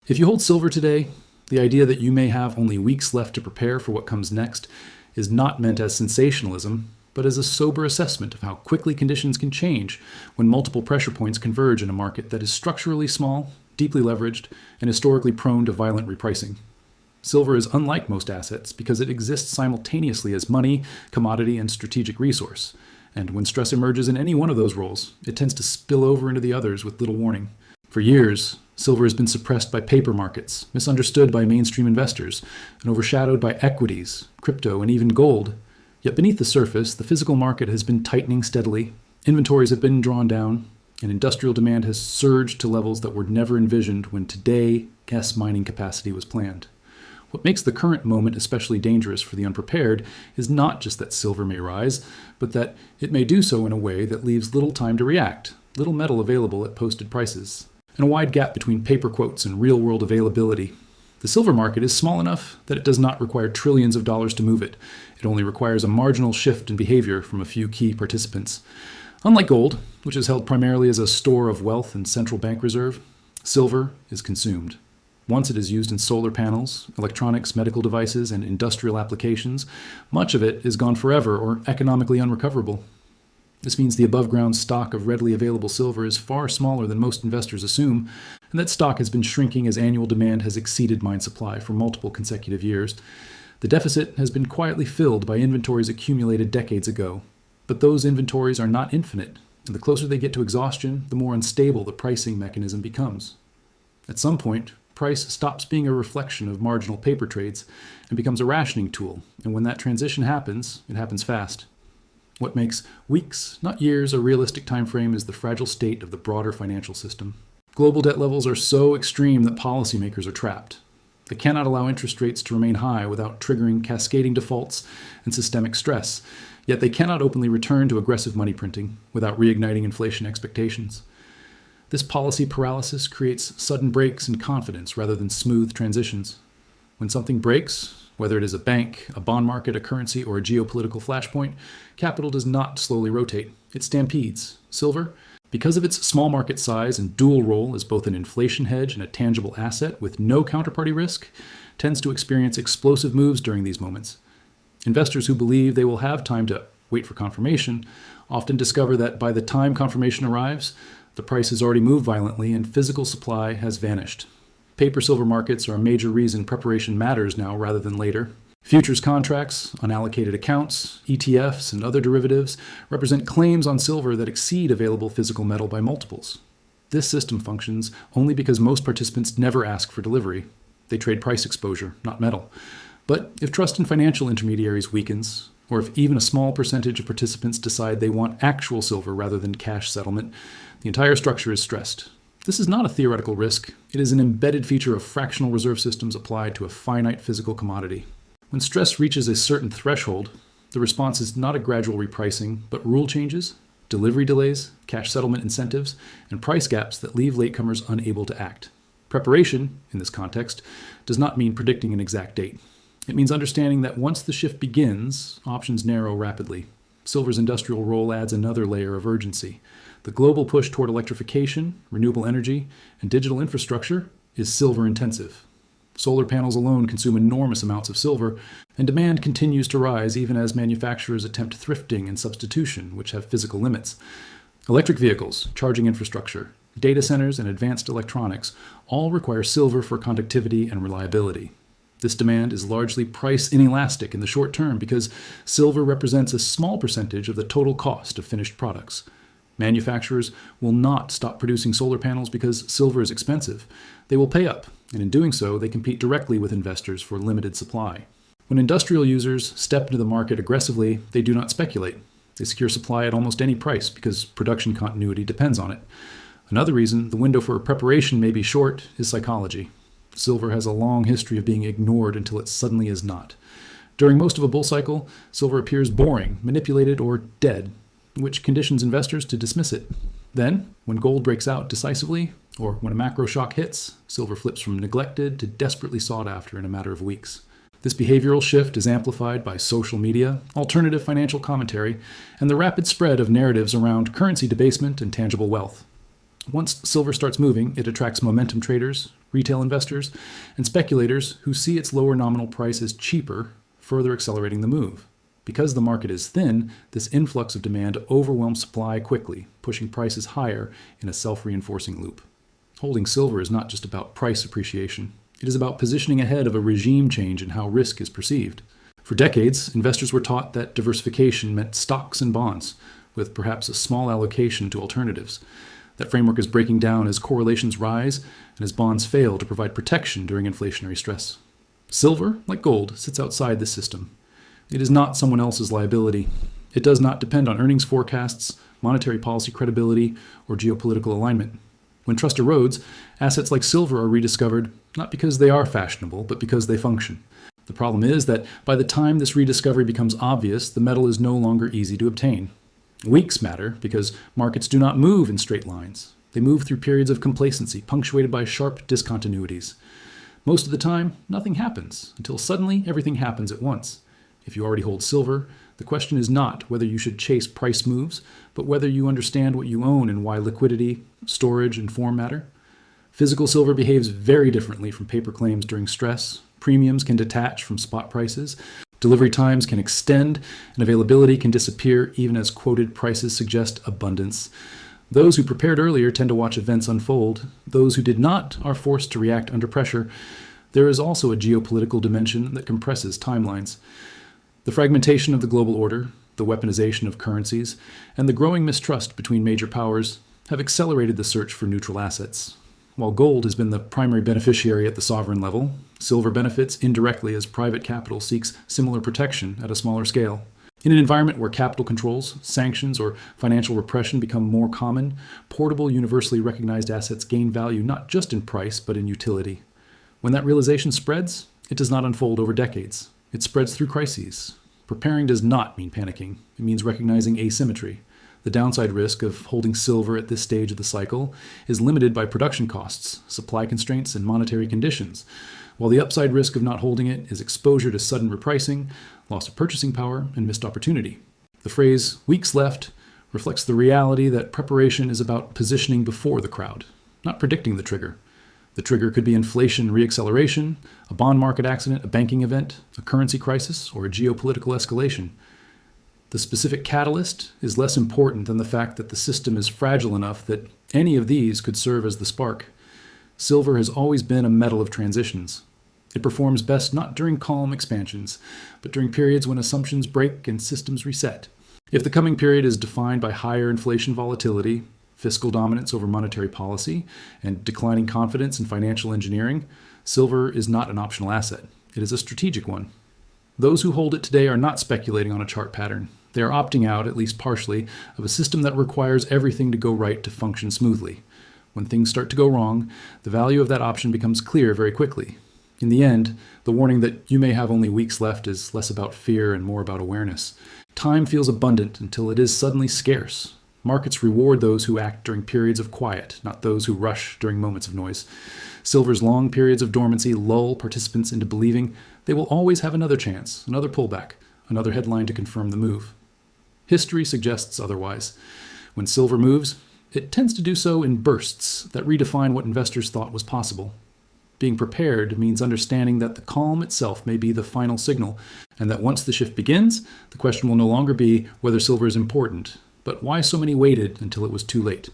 If you hold silver today, the idea that you may have only weeks left to prepare for what comes next is not meant as sensationalism, but as a sober assessment of how quickly conditions can change when multiple pressure points converge in a market that is structurally small, deeply leveraged, and historically prone to violent repricing. Silver is unlike most assets because it exists simultaneously as money, commodity, and strategic resource. And when stress emerges in any one of those roles, it tends to spill over into the others with little warning. For years, silver has been suppressed by paper markets, misunderstood by mainstream investors, and overshadowed by equities, crypto, and even gold. Yet beneath the surface, the physical market has been tightening steadily, inventories have been drawn down, and industrial demand has surged to levels that were never envisioned when today gas mining capacity was planned. What makes the current moment especially dangerous for the unprepared is not just that silver may rise, but that it may do so in a way that leaves little time to react, little metal available at posted prices, and a wide gap between paper quotes and real-world availability. The silver market is small enough that it does not require trillions of dollars to move it. It only requires a marginal shift in behavior from a few key participants. Unlike gold, which is held primarily as a store of wealth and central bank reserve, silver is consumed. Once it is used in solar panels, electronics, medical devices, and industrial applications, much of it is gone forever or economically unrecoverable. This means the above-ground stock of readily available silver is far smaller than most investors assume, and that stock has been shrinking as annual demand has exceeded mine supply for multiple consecutive years. The deficit has been quietly filled by inventories accumulated decades ago, but those inventories are not infinite, and the closer they get to exhaustion, the more unstable the pricing mechanism becomes. At some point, price stops being a reflection of marginal paper trades and becomes a rationing tool, and when that transition happens, it happens fast. What makes weeks, not years, a realistic time frame is the fragile state of the broader financial system. Global debt levels are so extreme that policymakers are trapped. They cannot allow interest rates to remain high without triggering cascading defaults and systemic stress, yet they cannot openly return to aggressive money printing without reigniting inflation expectations. This policy paralysis creates sudden breaks in confidence rather than smooth transitions. When something breaks, whether it is a bank, a bond market, a currency, or a geopolitical flashpoint, capital does not slowly rotate. It stampedes. Silver, because of its small market size and dual role as both an inflation hedge and a tangible asset with no counterparty risk, tends to experience explosive moves during these moments. Investors who believe they will have time to wait for confirmation often discover that by the time confirmation arrives, the price has already moved violently and physical supply has vanished. Paper silver markets are a major reason preparation matters now rather than later. Futures contracts, unallocated accounts, ETFs, and other derivatives represent claims on silver that exceed available physical metal by multiples. This system functions only because most participants never ask for delivery. They trade price exposure, not metal. But if trust in financial intermediaries weakens, or if even a small percentage of participants decide they want actual silver rather than cash settlement, the entire structure is stressed. This is not a theoretical risk. It is an embedded feature of fractional reserve systems applied to a finite physical commodity. When stress reaches a certain threshold, the response is not a gradual repricing, but rule changes, delivery delays, cash settlement incentives, and price gaps that leave latecomers unable to act. Preparation, in this context, does not mean predicting an exact date. It means understanding that once the shift begins, options narrow rapidly. Silver's industrial role adds another layer of urgency. The global push toward electrification, renewable energy, and digital infrastructure is silver intensive. Solar panels alone consume enormous amounts of silver, and demand continues to rise even as manufacturers attempt thrifting and substitution, which have physical limits. Electric vehicles, charging infrastructure, data centers, and advanced electronics all require silver for conductivity and reliability. This demand is largely price inelastic in the short term because silver represents a small percentage of the total cost of finished products. Manufacturers will not stop producing solar panels because silver is expensive. They will pay up, and in doing so, they compete directly with investors for limited supply. When industrial users step into the market aggressively, they do not speculate. They secure supply at almost any price because production continuity depends on it. Another reason the window for preparation may be short is psychology. Silver has a long history of being ignored until it suddenly is not. During most of a bull cycle, silver appears boring, manipulated, or dead, which conditions investors to dismiss it. Then, when gold breaks out decisively, or when a macro shock hits, silver flips from neglected to desperately sought after in a matter of weeks. This behavioral shift is amplified by social media, alternative financial commentary, and the rapid spread of narratives around currency debasement and tangible wealth. Once silver starts moving, it attracts momentum traders, retail investors, and speculators who see its lower nominal price as cheaper, further accelerating the move. Because the market is thin, this influx of demand overwhelms supply quickly, pushing prices higher in a self-reinforcing loop. Holding silver is not just about price appreciation. It is about positioning ahead of a regime change in how risk is perceived. For decades, investors were taught that diversification meant stocks and bonds, with perhaps a small allocation to alternatives. That framework is breaking down as correlations rise and as bonds fail to provide protection during inflationary stress. Silver, like gold, sits outside this system. It is not someone else's liability. It does not depend on earnings forecasts, monetary policy credibility, or geopolitical alignment. When trust erodes, assets like silver are rediscovered, not because they are fashionable, but because they function. The problem is that by the time this rediscovery becomes obvious, the metal is no longer easy to obtain. Weeks matter because markets do not move in straight lines. They move through periods of complacency, punctuated by sharp discontinuities. Most of the time, nothing happens, until suddenly everything happens at once. If you already hold silver, the question is not whether you should chase price moves, but whether you understand what you own and why liquidity, storage, and form matter. Physical silver behaves very differently from paper claims during stress. Premiums can detach from spot prices. Delivery times can extend, and availability can disappear even as quoted prices suggest abundance. Those who prepared earlier tend to watch events unfold. Those who did not are forced to react under pressure. There is also a geopolitical dimension that compresses timelines. The fragmentation of the global order, the weaponization of currencies, and the growing mistrust between major powers have accelerated the search for neutral assets. While gold has been the primary beneficiary at the sovereign level, silver benefits indirectly as private capital seeks similar protection at a smaller scale. In an environment where capital controls, sanctions, or financial repression become more common, portable, universally recognized assets gain value not just in price, but in utility. When that realization spreads, it does not unfold over decades. It spreads through crises. Preparing does not mean panicking. It means recognizing asymmetry. The downside risk of holding silver at this stage of the cycle is limited by production costs, supply constraints, and monetary conditions, while the upside risk of not holding it is exposure to sudden repricing, loss of purchasing power, and missed opportunity. The phrase, "weeks left," reflects the reality that preparation is about positioning before the crowd, not predicting the trigger. The trigger could be inflation reacceleration, a bond market accident, a banking event, a currency crisis, or a geopolitical escalation. The specific catalyst is less important than the fact that the system is fragile enough that any of these could serve as the spark. Silver has always been a metal of transitions. It performs best not during calm expansions, but during periods when assumptions break and systems reset. If the coming period is defined by higher inflation volatility, fiscal dominance over monetary policy, and declining confidence in financial engineering, silver is not an optional asset. It is a strategic one. Those who hold it today are not speculating on a chart pattern. They are opting out, at least partially, of a system that requires everything to go right to function smoothly. When things start to go wrong, the value of that option becomes clear very quickly. In the end, the warning that you may have only weeks left is less about fear and more about awareness. Time feels abundant until it is suddenly scarce. Markets reward those who act during periods of quiet, not those who rush during moments of noise. Silver's long periods of dormancy lull participants into believing they will always have another chance, another pullback, another headline to confirm the move. History suggests otherwise. When silver moves, it tends to do so in bursts that redefine what investors thought was possible. Being prepared means understanding that the calm itself may be the final signal, and that once the shift begins, the question will no longer be whether silver is important, but why so many waited until it was too late.